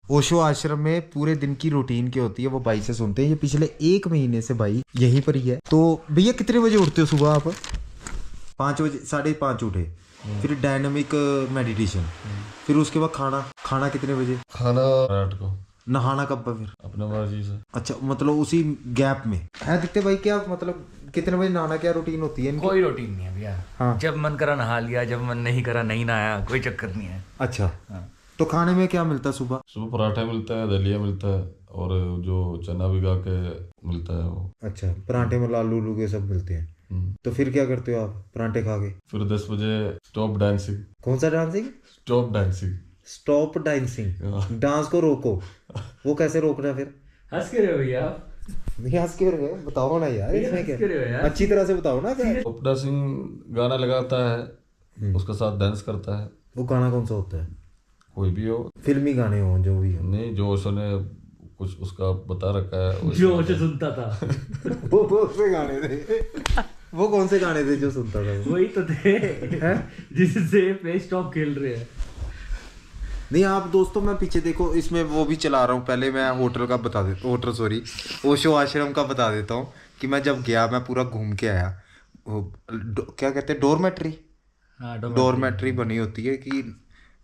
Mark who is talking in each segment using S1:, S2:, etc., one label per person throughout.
S1: ओशो आश्रम में पूरे दिन की रूटीन क्या होती है वो भाई से सुनते हैं। ये पिछले 1 महीने से भाई यहीं पर ही है। तो भैया कितने बजे उठते हो सुबह आप? 5 बजे, 5:30 उठे, फिर डायनामिक मेडिटेशन, फिर उसके बाद खाना कितने बजे?
S2: खाना 8 को।
S1: नहाना कब फिर?
S2: अपने मर्जी से।
S1: अच्छा, मतलब उसी गैप में है दिखते भाई। क्या मतलब कितने बजे नहाना, क्या रूटीन होती है इनकी?
S3: कोई रूटीन नहीं है भैया।
S1: हाँ।
S3: जब मन करा नहा लिया, जब मन नहीं करा नहीं नहाया, कोई चक्कर नहीं है।
S1: अच्छा।
S3: हाँ।
S1: तो खाने में क्या मिलता है सुबह?
S2: सुबह पराठा मिलता है, दलिया मिलता है और जो चना भिगा के मिलता है वो।
S1: अच्छा, पराठे में आलू उलू के सब मिलते हैं। तो फिर क्या करते हो आप पराठे खा के?
S2: फिर 10 बजे स्टॉप डांसिंग।
S1: कौन सा dancing?
S2: Stop dancing.
S1: Stop dancing, dance को रोको। वो कैसे रोकना फिर?
S3: हंस के रहे हो भैया आप?
S1: नहीं हंस क्यों रहे हो, बताओ ना यार, इसमें क्या
S3: हंस क्यों रहे हो यार?
S1: अच्छी तरह से बताओ ना क्या।
S2: स्टॉप डांसिंग गाना लगाता है, उसके साथ डांस करता है।
S1: वो गाना कौन सा होता है?
S2: कोई भी हो,
S1: फिल्मी गाने हो जो भी हो।
S2: नहीं जो उसने कुछ उसका बता रखा है
S3: जो उसे सुनता था
S1: वो कौन से गाने थे? वो कौन से गाने थे जो सुनता था वो?
S3: वही तो थे जिससे पे स्टॉप खेल रहे हैं।
S1: नहीं आप दोस्तों, मैं पीछे देखो इसमें वो भी चला रहा हूँ। पहले मैं होटल का बता देता हूँ, होटल सॉरी ओशो आश्रम का बता देता हूँ कि मैं जब गया मैं पूरा घूम के आया। वो क्या कहते हैं, डोरमेट्री। डोरमेट्री बनी होती है कि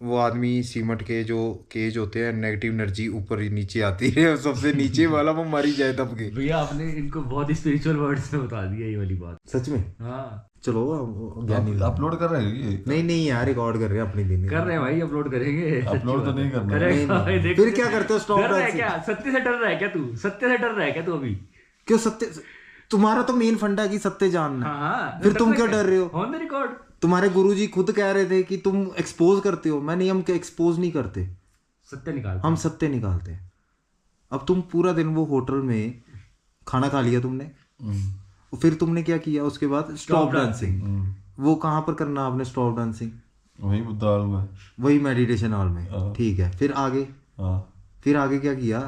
S1: वो आदमी सीमेंट के जो केज होते हैं, नेगेटिव एनर्जी ऊपर ही नीचे आती है, सबसे नीचे वाला वो मर ही जाए तब के।
S3: भैया आपने इनको बहुत ही स्पिरिचुअल वर्ड्स में बता दिया ये वाली बात।
S1: सच में?
S3: हाँ
S1: चलो ज्ञानी
S2: अपलोड कर रहे हैं ये?
S1: नहीं यार, रिकॉर्ड कर रहे हैं अपनी दिन।
S3: कर रहे हैं भाई, अपलोड करेंगे।
S2: अपलोड तो नहीं करना।
S3: करेगा भाई, देख।
S1: फिर क्या करते हो? स्टॉप
S3: डर रहा है
S1: डांसिंग
S3: क्या? सत्य से डर रहा है क्या तू? सत्य से डर रहा है क्या तू अभी?
S1: क्यों? सत्य तुम्हारा तो मेन फंडा है कि सत्य जानना।
S3: हाँ,
S1: फिर तुम क्यों डर रहे हो?
S3: On the record.
S1: तुम्हारे गुरुजी खुद कह रहे थे कि तुम एक्सपोज करते हो। मैं नियम के एक्सपोज नहीं करते,
S3: सत्य निकाल।
S1: हम सत्य निकालते हैं। अब तुम पूरा दिन वो होटल में खाना खा लिया तुमने, फिर तुमने क्या किया उसके बाद? Stop dancing. वो कहाँ पर करना आपने स्टॉप डांसिंग?
S2: वही बुद्ध हॉल में,
S1: वही मेडिटेशन हॉल में। ठीक है, फिर आगे? फिर आगे क्या किया?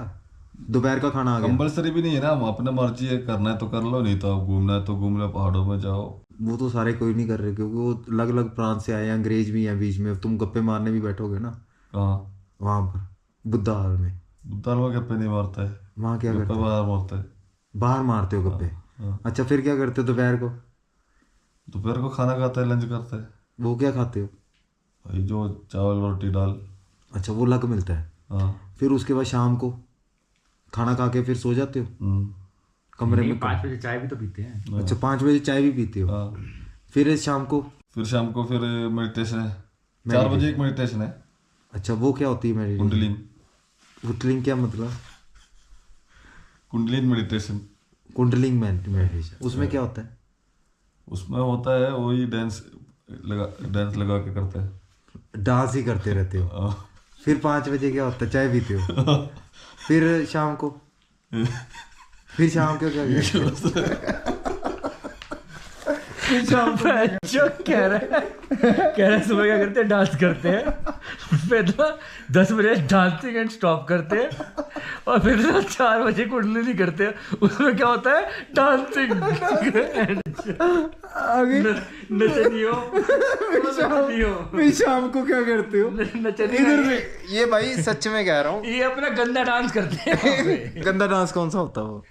S1: दोपहर का खाना आ गया।
S2: कंपल्सरी भी नहीं है ना, हम अपने मर्जी है, करना है तो कर लो, नहीं तो घूमना है तो घूम लो, पहाड़ों में जाओ।
S1: वो तो सारे कोई नहीं कर रहे क्योंकि वो अलग अलग प्रांत से आए हैं, अंग्रेज भी हैं बीच में। तुम गप्पे मारने भी बैठोगे ना
S2: कहाँ?
S1: वहाँ पर बुद्धा हॉल में।
S2: बुद्ध हॉल में गप्पे नहीं मारता है,
S1: वहाँ क्या करते
S2: गप्पे
S1: हो?
S2: बाहर मारता है।
S1: बाहर मारते हो गप्पे? अच्छा, फिर क्या करते हो दोपहर को?
S2: दोपहर को खाना खाता है, लंच करता है।
S1: वो क्या खाते हो?
S2: वही जो चावल रोटी दाल।
S1: अच्छा, वो अलग मिलता है।
S2: हाँ।
S1: फिर उसके बाद शाम को खाना खा के फिर सो जाते हो कमरे में?
S3: 5 बजे चाय भी तो पीते हैं।
S1: अच्छा, 5 बजे चाय भी पीते हो? फिर शाम को?
S2: फिर मेडिटेशन है, 4 बजे एक मेडिटेशन है।
S1: अच्छा, वो क्या होती है मेडिटेशन?
S2: कुंडलिन।
S1: कुंडलिन क्या मतलब?
S2: कुंडलिन मेडिटेशन।
S1: कुंडलिन मेडिटेशन, उसमें क्या होता है?
S2: उसमें होता है वही डांस लगा के करते हैं।
S1: डांस ही करते रहते हो? फिर 5 बजे क्या होता है? चाय पीते हो? फिर शाम को? फिर शाम को क्या करते हो?
S3: जो कह रहा है सुबह क्या करते हैं? डांस करते हैं। फिर 10 बजे डांसिंग एंड स्टॉप करते हैं और फिर 4 बजे कुंडलिनी करते हैं। उसमें क्या होता है? डांसिंग।
S1: आगे
S3: नचनियो।
S1: फिर शाम को क्या करते हो?
S3: नचनियो।
S1: ये भाई सच में कह रहा हूँ,
S3: ये अपना गंदा डांस करते हैं।
S1: गंदा डांस कौन सा होता है वो?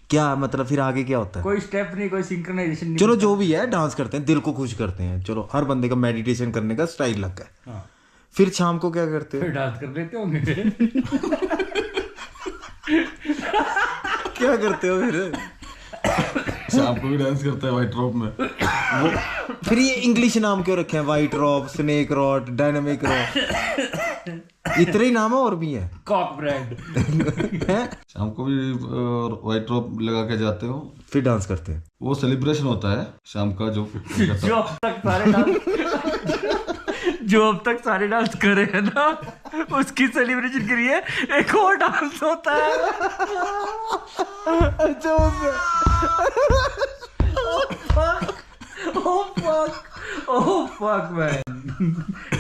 S1: क्या मतलब फिर आगे क्या होता है?
S3: कोई स्टेप नहीं, कोई सिंक्रोनाइजेशन नहीं।
S1: चलो जो भी है, डांस करते हैं, दिल को खुश करते हैं। चलो, हर बंदे का मेडिटेशन करने का स्टाइल लग है।
S3: हाँ।
S1: फिर शाम को क्या करते हो?
S3: फिर डांस कर लेते होंगे।
S1: क्या करते हो फिर?
S2: शाम को भी डांस करता है व्हाइट रॉक में।
S1: फिर ये इंग्लिश नाम क्यों रखे हैं? White rock, snake rock, dynamic rock, इतने ही नाम है और भी है?
S3: Kock brand.
S2: शाम को भी व्हाइट रॉक लगा के जाते हो,
S1: फिर डांस करते हैं।
S2: वो सेलिब्रेशन होता है शाम का। जो
S3: अब तक सारे डांस करे हैं ना, उसकी सेलिब्रेशन के लिए एक और डांस होता है।
S1: अच्छा,
S3: ओह फक मैन।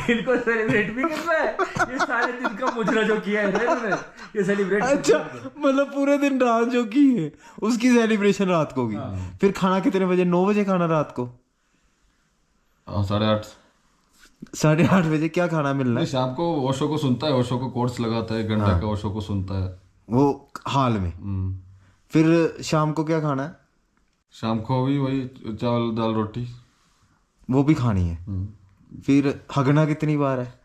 S3: इनको सेलिब्रेट भी करना है? ये सारे दिन का मुजरा जो किया है इन्होंने, ये सेलिब्रेट।
S1: अच्छा, मतलब पूरे दिन डांस जो की है उसकी सेलिब्रेशन रात को की। फिर खाना कितने बजे? 9 बजे खाना रात को?
S2: 8:30।
S1: 8:30 बजे क्या खाना मिलना
S2: नहीं,
S1: है?
S2: शाम को ओशो को सुनता है, ओशो को कोर्स लगाता है, 1 घंटे का ओशो को सुनता है।
S1: वो हाल में। फिर शाम को क्या खाना है?
S2: शाम को भी वही चावल दाल रोटी।
S1: वो भी खानी है। फिर हगना कितनी बार है?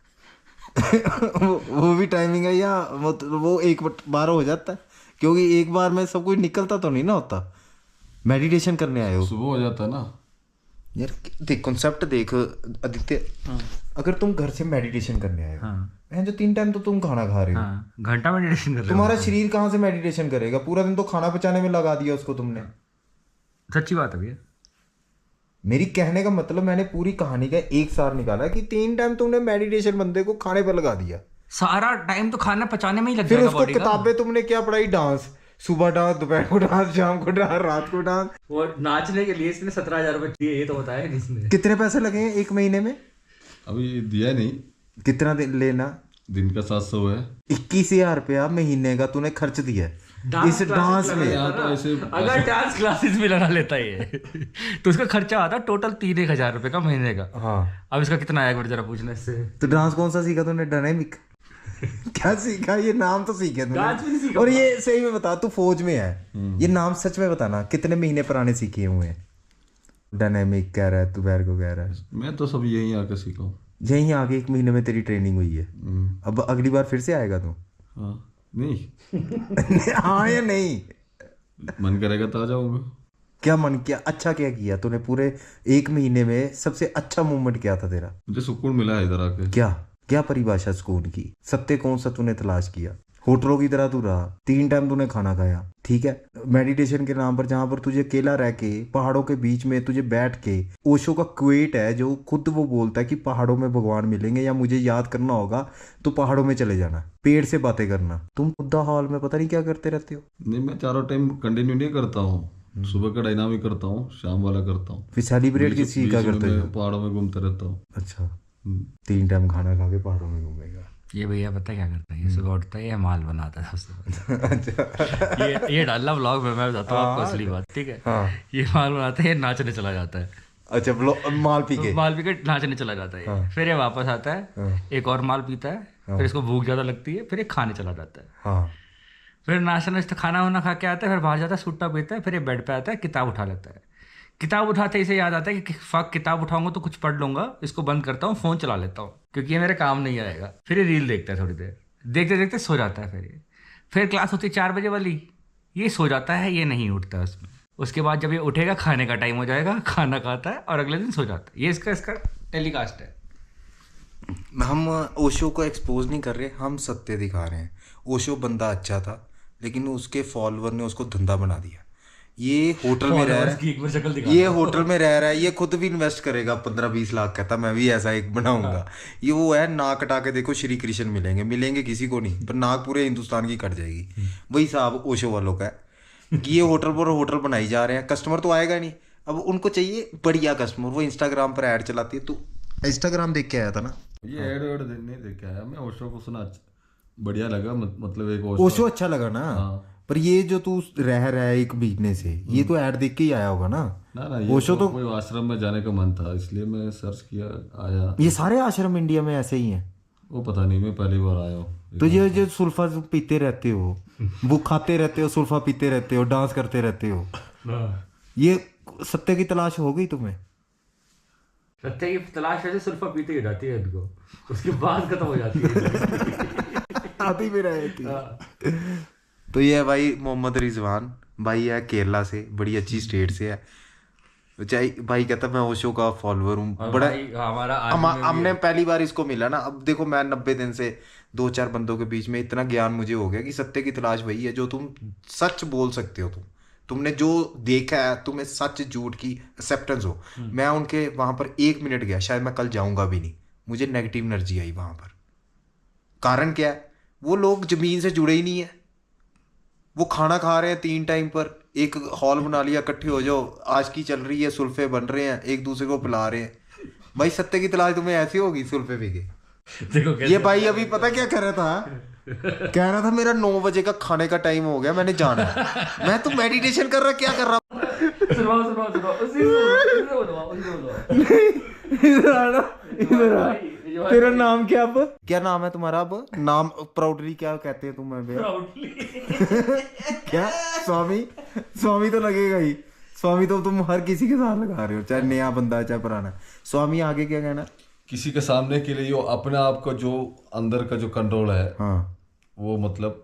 S1: वो भी टाइमिंग है या वो एक बार हो जाता है? क्योंकि एक बार में सब कुछ निकलता तो नहीं ना होता। मेडिटेशन करने आए हो
S2: सुबह हो जाता है ना
S1: यार। देख कॉन्सेप्ट देख आदित्य, अगर तुम घर से मेडिटेशन करने आए हो, जो 3 टाइम तो तुम खाना खा रहे हो,
S3: घंटा मेडिटेशन कर रहे हो।
S1: तुम्हारा शरीर कहाँ से मेडिटेशन करेगा? पूरा दिन तो खाना पचाने में लगा दिया उसको तुमने।
S3: सच्ची बात है भैया।
S1: मेरी कहने का मतलब, मैंने पूरी कहानी का एक सार निकाला कि 3 टाइम तुमने मेडिटेशन बंदे को खाने पर लगा दिया।
S3: सारा टाइम तो खाना पचाने में ही लग
S1: फिर
S3: जाएगा
S1: उसको
S3: बॉडी का।
S1: किताबें तुमने क्या पढ़ाई? डांस, सुबह डांस, दोपहर को डांस, शाम को डांस, रात को डांस।
S3: वो नाचने के लिए इसने 17,000 रुपए दिए, ये तो बताया नहीं इसने।
S1: कितने पैसे लगे हैं 1 महीने में?
S2: अभी दिया नहीं।
S1: कितना दिन लेना?
S2: दिन का 700 है।
S1: 21,000 रुपया महीने का तूने खर्च दिया है इस डांस में।
S2: यहाँ तो ऐसे
S3: अगर डांस क्लासेस भी लगा लेता है ये तो उसका खर्चा आता टोटल 3,000 रुपए का महीने का।
S1: हाँ,
S3: अब इसका कितना आया एक बार जरा पूछना इससे।
S1: तो डांस कौन सा सीखा तूने? डायनेमिक? क्या सीखा? ये नाम तो सीखे
S3: डांस भी नहीं
S1: तूने।
S3: सीखा।
S1: और ये सही में बता, तू फौज में है, ये नाम सच में बताना, कितने महीने पुराने सीखे हुए हैं? डायनेमिक कह रहा है तू, बैर को कह रहा है।
S2: मैं तो सब यहीं आके सीखा हूँ।
S1: यहीं आगे 1 महीने में तेरी ट्रेनिंग हुई है। अब अगली बार फिर से आएगा तू?
S2: हाँ नहीं
S1: हाँ या नहीं?
S2: मन करेगा तो आ जाऊंगा।
S1: क्या मन किया? अच्छा क्या किया तूने पूरे 1 महीने में? सबसे अच्छा मूवमेंट क्या था तेरा?
S2: मुझे सुकून मिला है इधर आके।
S1: क्या क्या परिभाषा सुकून की? सत्य कौन सा तूने तलाश किया? होटलों की तरह तू रहा, 3 टाइम तूने खाना खाया, ठीक है, मेडिटेशन के नाम पर, जहां पर तुझे अकेला रह के पहाड़ों के बीच में तुझे बैठ के, ओशो का क्वेट है जो खुद वो बोलता है कि पहाड़ों में भगवान मिलेंगे या मुझे याद करना होगा तो पहाड़ों में चले जाना, पेड़ से बातें करना। तुम खुदा हॉल में पता नहीं क्या करते रहते हो।
S2: नहीं, मैं चारों टाइम कंटिन्यू नहीं करता हूँ। सुबह का डायनामिक करता हूँ, शाम वाला करता हूँ।
S1: फिर सेलिब्रेट किस चीज का
S2: बीच में
S1: करते हो?
S2: मैं पहाड़ों में घूमता रहता हूँ।
S1: अच्छा, 3 टाइम खाना खा के पहाड़ों में घूमेगा।
S3: ये भैया पता क्या करता है? ये सुबह उठता है, ये माल बनाता है सबसे पहले। ये डालना व्लॉग में, मैं बताता हूँ आपको असली बात, ठीक है। ये माल बनाता है, ये नाचने चला जाता है।
S1: अच्छा, माल पी के?
S3: माल पी के नाचने चला जाता है। फिर ये वापस आता है, एक और माल पीता है, फिर इसको भूख ज्यादा लगती है, फिर ये खाने चला जाता है।
S1: हाँ,
S3: फिर नाश्ता खाना वाना खा के आता है, फिर बाहर जाता है, सुट्टा पीता है, फिर ये बेड पे आता है, किताब उठा लेता है। किताब उठाते ही इसे याद आता है कि फक, किताब उठाऊंगा तो कुछ पढ़ लूंगा, इसको बंद करता हूँ, फोन चला लेता हूँ क्योंकि ये मेरे काम नहीं आएगा। फिर ये रील देखता है, थोड़ी देर देखते देखते सो जाता है। फिर क्लास होती है 4 बजे वाली, ये सो जाता है, ये नहीं उठता है उसमें। उसके बाद जब ये उठेगा, खाने का टाइम हो जाएगा, खाना खाता है और अगले दिन सो जाता है। ये इसका टेलीकास्ट है।
S1: हम ओशो को एक्सपोज नहीं कर रहे, हम सत्य दिखा रहे हैं। ओशो बंदा अच्छा था, लेकिन उसके फॉलोअर ने उसको धंधा बना दिया। ये होटल में रह रहा है, ये होटल में रह रहा है, ये खुद भी इन्वेस्ट करेगा 15-20 लाख, कहता मैं भी ऐसा एक बनाऊंगा। ये वो है, नाक कटा के देखो, श्री कृष्ण मिलेंगे किसी को नहीं, पर नाक पूरे हिंदुस्तान की कट जाएगी। वही साहब ओशो वालों का है कि ये होटल पर होटल बनाई जा रहे हैं, कस्टमर तो आएगा नहीं। अब उनको चाहिए बढ़िया कस्टमर, वो इंस्टाग्राम पर ऐड चलाती है। तो इंस्टाग्राम देख के आया था ना?
S2: ये ऐड वेड नहीं देख के आया मैं, ओशो को सुना, बढ़िया लगा। मतलब एक
S1: ओशो अच्छा लगा ना। पर ये जो तू रह रहा है 1 महीने से, ये तो ऐड देख के ही आया होगा ना?
S2: ना, ये ओशो तो कोई आश्रम में जाने का मन था, इसलिए मैं सर्च किया, आया।
S1: ये सारे आश्रम इंडिया में ऐसे ही हैं?
S2: वो पता नहीं, मैं पहली बार आया हूँ।
S1: तो ये जो सुल्फा पीते रहते हो, वो खाते रहते हो, सुल्फा पीते रहते हो, डांस करते रहते हो, ये सत्य की तलाश हो गई तुम्हें?
S3: सत्य की तलाश वैसे सुल्फा पीते ही जाती है इनको, उसके बाद खत्म हो जाती है।
S1: आती भी रहे थी। तो ये है भाई मोहम्मद रिजवान भाई, है केरला से, बड़ी अच्छी स्टेट से है। चाहे भाई कहता मैं ओशो का फॉलोअर हूँ, बड़ा
S3: हमारा
S1: हमने पहली बार इसको मिला ना। अब देखो, मैं 90 दिन से 2-4 बंदों के बीच में इतना ज्ञान मुझे हो गया कि सत्य की तलाश वही है जो तुम सच बोल सकते हो। तुमने जो देखा है, तुम्हें सच झूठ की एक्सेप्टेंस हो। मैं उनके वहां पर 1 मिनट गया, शायद मैं कल जाऊंगा भी नहीं, मुझे नेगेटिव एनर्जी आई वहां पर। कारण क्या है? वो लोग जमीन से जुड़े ही नहीं है। वो खाना खा रहे हैं 3 टाइम पर, एक हॉल बना लिया, इकट्ठे हो जाओ, आज की चल रही है, सुल्फे बन रहे हैं, एक दूसरे को पिला रहे हैं। भाई सत्य की तलाश तुम्हें ऐसी होगी सुल्फे पी के?
S3: देखो
S1: ये भाई अभी पता क्या कह रहा था? कह रहा था मेरा 9 बजे का खाने का टाइम हो गया, मैंने जाना है। मैं तो मेडिटेशन कर रहा, क्या कर रहा? इधर आना, इधर आ। तेरा नाम क्या अब? क्या नाम है तुम्हारा अब? नाम प्राउडली क्या कहते हैं तुम्हें भैया? क्या स्वामी? स्वामी तो लगेगा ही। स्वामी तो तुम हर किसी के साथ लगा रहे हो, चाहे नया बंदा है चाहे पुराना। स्वामी आगे क्या कहना?
S2: किसी के सामने के लिए अपने आप का जो अंदर का जो कंट्रोल है,
S1: हाँ,
S2: वो मतलब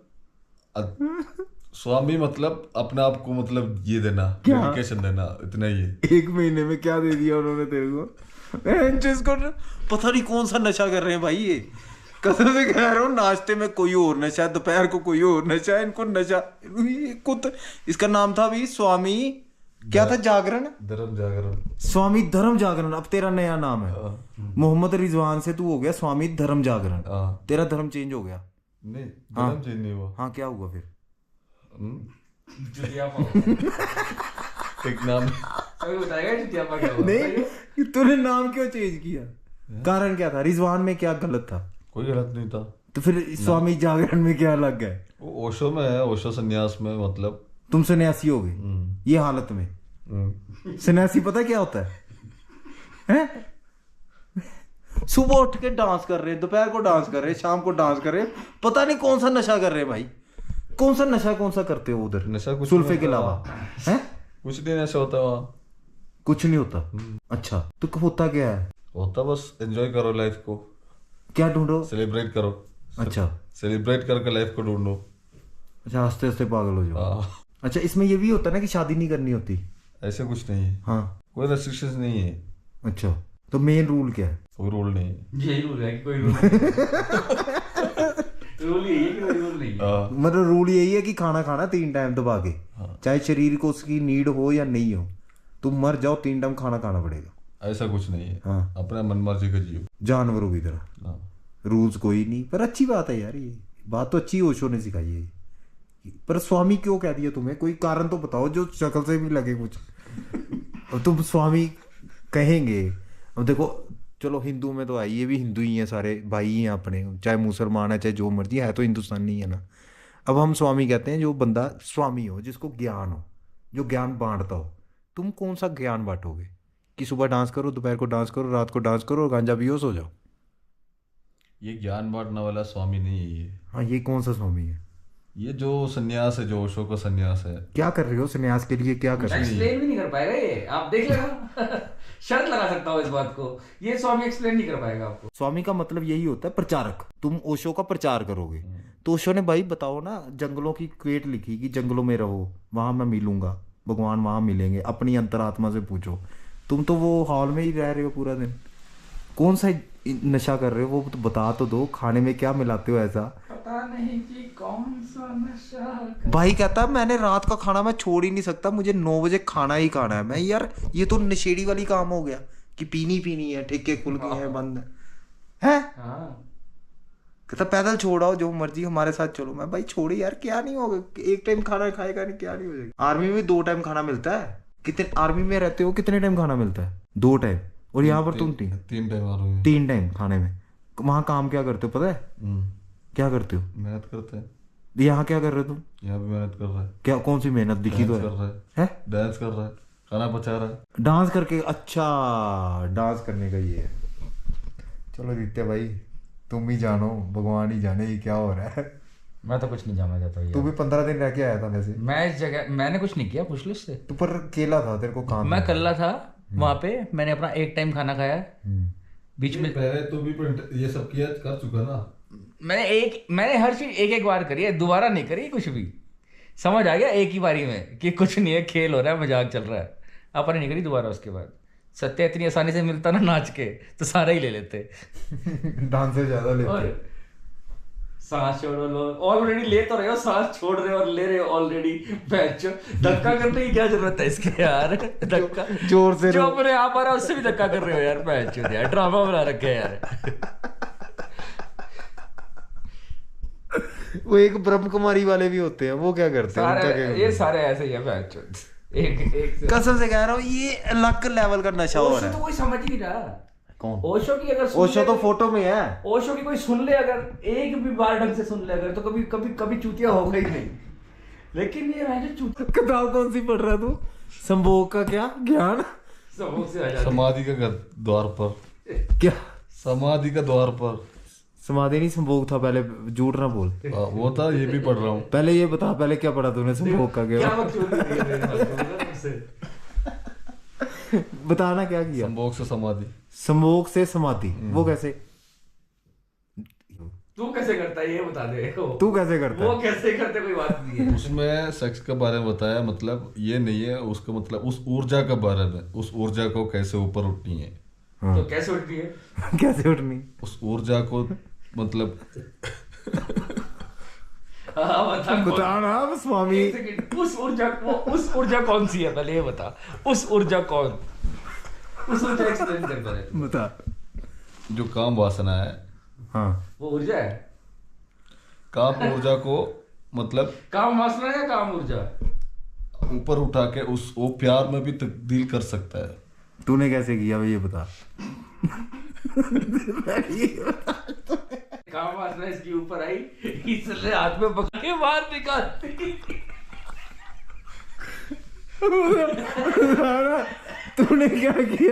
S2: स्वामी मतलब अपने आप को मतलब ये देना, डेडिकेशन देना, इतना ही है।
S1: 1 महीने में क्या दे दिया उन्होंने तेरे को? जिसको पता नहीं कौन सा नशा कर रहे हैं भाई ये। कसम से कह रहा हूँ, नाश्ते में कोई और नशा है, दोपहर को कोई और नशा है, इनको नशा कुछ। इसका नाम था अभी स्वामी क्या था? जागरण,
S2: धर्म जागरण,
S1: स्वामी धर्म जागरण। अब तेरा नया नाम है मोहम्मद रिजवान से तू हो गया स्वामी धर्म जागरण। तेरा धर्म चेंज हो गया?
S2: नहीं, धर्म चेंज नहीं हुआ।
S1: हाँ, क्या हुआ फिर?
S2: एक नाम
S1: नहीं, तूने नाम क्यों चेंज किया? कारण क्या था? रिजवान में क्या गलत था?
S2: कोई गलत नहीं था।
S1: तो फिर स्वामी जागरण में क्या लग गए?
S2: वो ओशो में है, ओशो सन्यास में, मतलब
S1: तुम सन्यासी हो गए ये हालत में? सन्यासी पता क्या होता है? हैं? सुबह उठ के डांस कर रहे, दोपहर को डांस कर रहे, शाम को डांस कर रहे, पता नहीं कौन सा नशा कर रहे भाई। कौन सा नशा करते हो उधर?
S2: नशा कुछ
S1: सुल्फे
S2: नहीं
S1: के
S2: होता।
S1: अलावा हैं?
S2: कुछ नहीं नशा होता वहाँ।
S1: कुछ नहीं होता? अच्छा, तो होता क्या है?
S2: होता बस एंजॉय करो लाइफ को।
S1: क्या ढूंढो?
S2: सेलिब्रेट करो।
S1: अच्छा,
S2: सेलिब्रेट करके लाइफ को ढूंढो।
S1: अच्छा, हंसते हंसते पागल हो जाओ।
S2: हाँ,
S1: अच्छा, इसमें ये भी होता है ना कि शादी नहीं करनी होती?
S2: ऐसे कुछ नहीं है।
S1: हाँ,
S2: कोई रेस्ट्रिक्शंस नहीं है।
S1: अच्छा, तो मेन रूल क्या है?
S2: कोई रूल नहीं है।
S3: यही रूल है कि कोई रूल रूल यही है कि कोई रूल नहीं है।
S1: मतलब रूल यही है कि खाना खाना 3 टाइम दबा के, चाहे शरीर को उसकी नीड हो या नहीं हो, तुम मर जाओ 3 टाइम खाना खाना पड़ेगा।
S2: ऐसा कुछ नहीं है।
S1: हाँ,
S2: अपना मन मर्जी का जियो,
S1: जानवरों की तरह।
S2: हाँ।
S1: रूल्स कोई नहीं, पर अच्छी बात है यार, ये बात तो अच्छी ओशो ने सिखाई है। पर स्वामी क्यों कह दिया तुम्हें? कोई कारण तो बताओ जो शक्ल से भी लगे कुछ। और तुम स्वामी कहेंगे? अब देखो, चलो हिंदू में तो है, ये भी हिंदू ही हैं, सारे भाई ही हैं अपने, चाहे मुसलमान है चाहे जो मर्जी है तो हिंदुस्तानी है ना। अब हम स्वामी कहते हैं जो बंदा स्वामी हो, जिसको ज्ञान हो, जो ज्ञान बांटता हो। तुम कौन सा ज्ञान बांटोगे कि सुबह डांस करो, दोपहर को डांस करो, रात को डांस करो और गांजा पियो, सो जाओ?
S2: ये ज्ञान बांटने वाला स्वामी नहीं है ये।
S1: हाँ, ये कौन सा स्वामी है?
S2: ये जो सन्यास है, जो ओशो का सन्यास है।
S1: क्या कर रहे हो सन्यास के लिए? क्या कर रहे हो?
S3: एक्सप्लेन भी नहीं कर पाएगा ये, आप देख लेना। शर्त लगा सकता हूँ इस बात को, ये स्वामी एक्सप्लेन नहीं कर पाएगा आपको।
S1: स्वामी का मतलब यही होता है प्रचारक। तुम ओशो का प्रचार करोगे तो ओशो ने भाई बताओ ना, जंगलों की क्वेट लिखी कि जंगलों में रहो, वहां मैं मिलूंगा, भगवान वहां मिलेंगे, अपनी अंतरात्मा से पूछो। तुम तो वो हॉल में ही रह रहे हो पूरा दिन। कौन सा नशा कर रहे हो वो तो बता तो दो। खाने में क्या मिलाते हो ऐसा?
S3: पता नहीं कि कौन सा नशा।
S1: भाई कहता मैंने रात का खाना मैं छोड़ ही नहीं सकता, मुझे 9 बजे खाना ही खाना है। मैं यार ये तो नशेड़ी वाली काम हो गया कि पीनी है, ठेके खुल गए हैं, बंद है।
S3: हाँ,
S1: कहता पैदल छोड़ाओ, जो मर्जी हमारे साथ चलो। मैं भाई छोड़े यार, क्या नहीं होगा, 1 टाइम खाना खाएगा नहीं, क्या नहीं हो जाएगा। आर्मी में 2 टाइम खाना मिलता है। कितने आर्मी में रहते हो, कितने टाइम खाना मिलता है? 2 टाइम। और यहाँ पर तुम
S2: 3 टाइम आ रहे हो।
S1: 3 टाइम खाने में। वहां काम क्या करते हो पता है? क्या करते हो?
S2: मेहनत करते हैं।
S1: यहाँ क्या कर रहे हो तुम?
S2: यहाँ भी मेहनत कर रहा है।
S1: क्या, कौन सी मेहनत दिखी तो
S2: डांस कर रहा
S1: है?
S2: डांस कर रहा है, खाना पचा रहा है।
S1: डांस करके? अच्छा, डांस करने का ये है। चलो दित्य भाई, तुम ही जानो, भगवान ही जाने ये क्या हो रहा है।
S3: मैं तो कुछ नहीं जानना चाहता
S1: तू भी 15 दिन रह के आया था वैसे?
S3: मैं इस जगह मैंने कुछ नहीं किया, पूछ लो इससे।
S1: तू पर केला था, तेरे को काम
S3: मैं कल्ला था वहां पे, मैंने अपना 1 टाइम खाना खाया। बीच में
S2: पहले तो भी ये सब किया, कर चुका ना।
S3: मैंने हर चीज एक बार करी है, दोबारा नहीं करी कुछ भी। समझ आ गया एक ही बारी में कि कुछ नहीं है, खेल हो रहा है, मजाक चल रहा है। अपन नहीं करी दोबारा उसके बाद। सत्य इतनी आसानी से मिलता ना नाच के तो सारे ही ले लेते।
S1: डांस से ज्यादा लेते।
S3: सांस छोड़ो, लो ऑलरेडी ले तो रहे हो, सांस छोड़ रहे हो और ले रहे हो ऑलरेडी। धक्का करने की क्या जरूरत है इसके यार? धक्का
S1: जोर से
S3: जो अपने आप आ रहा है उससे भी धक्का कर रहे हो यार। पैच यार, ड्रामा बना रखे है यार।
S1: वो एक ब्रह्म कुमारी वाले भी होते हैं, वो क्या करते हैं? उनका क्या
S3: ये सारे ऐसे ही है पैच। एक
S1: कसम से कह रहा हूँ, ये अलग लेवल का नशा हो रहा है।
S3: तो कोई समझ ही नहीं रहा।
S1: कौन?
S3: ओशो की अगर
S1: ओशो तो फोटो में है।
S3: ओशो की कोई सुन ले, अगर एक भी बार ढंग से सुन ले अगर, तो कभी कभी कभी चूतिया होगा ही नहीं। लेकिन ये जो चूतिया
S1: किताब कौन सी पढ़ रहा तू? संभोग का क्या ज्ञान?
S3: संभोग से आजादी।
S2: समाधि का घर द्वार पर,
S1: क्या
S2: समाधि का द्वार पर।
S1: समाधि नहीं संभोग था पहले, झूठ ना बोल।
S2: वो था, ये भी पढ़ रहा हूँ।
S1: पहले ये बता, पहले क्या पढ़ा तूने संभोग का?
S3: क्या
S1: क्या
S3: बकचोदी दी है मेरे हाथ में, बोला तुमसे।
S1: बताना क्या किया?
S2: संभोग से समाधि।
S1: संभोग से समाधि, वो कैसे?
S3: तू कैसे करता है ये बता दे।
S1: तू कैसे करता
S3: वो
S1: है?
S3: कैसे करते कोई बात नहीं है।
S2: उसमें सेक्स के बारे में बताया, मतलब ये नहीं है उसका, मतलब उस ऊर्जा के बारे में, उस ऊर्जा को कैसे ऊपर उठनी है।
S3: तो कैसे उठती है?
S1: कैसे उठनी?
S2: उस ऊर्जा को मतलब
S3: हाँ,
S1: बता ना स्वामी।
S3: एक सेकंड, उस ऊर्जा कौन सी है पहले ये बता। उस ऊर्जा एक्सप्लेन कर पहले।
S1: बता।
S2: जो काम वासना है,
S1: हाँ,
S3: वो ऊर्जा है।
S2: काम ऊर्जा को मतलब
S3: काम वासना है, काम ऊर्जा।
S2: ऊपर उठा के उस वो प्यार में भी तब्दील कर सकता है।
S1: तूने कैसे किया भाई, ये बता।
S3: काम वासना इसके ऊपर आई, इसने हाथ में पकड़ के बाहर निकाल दी।
S1: तूने क्या किया?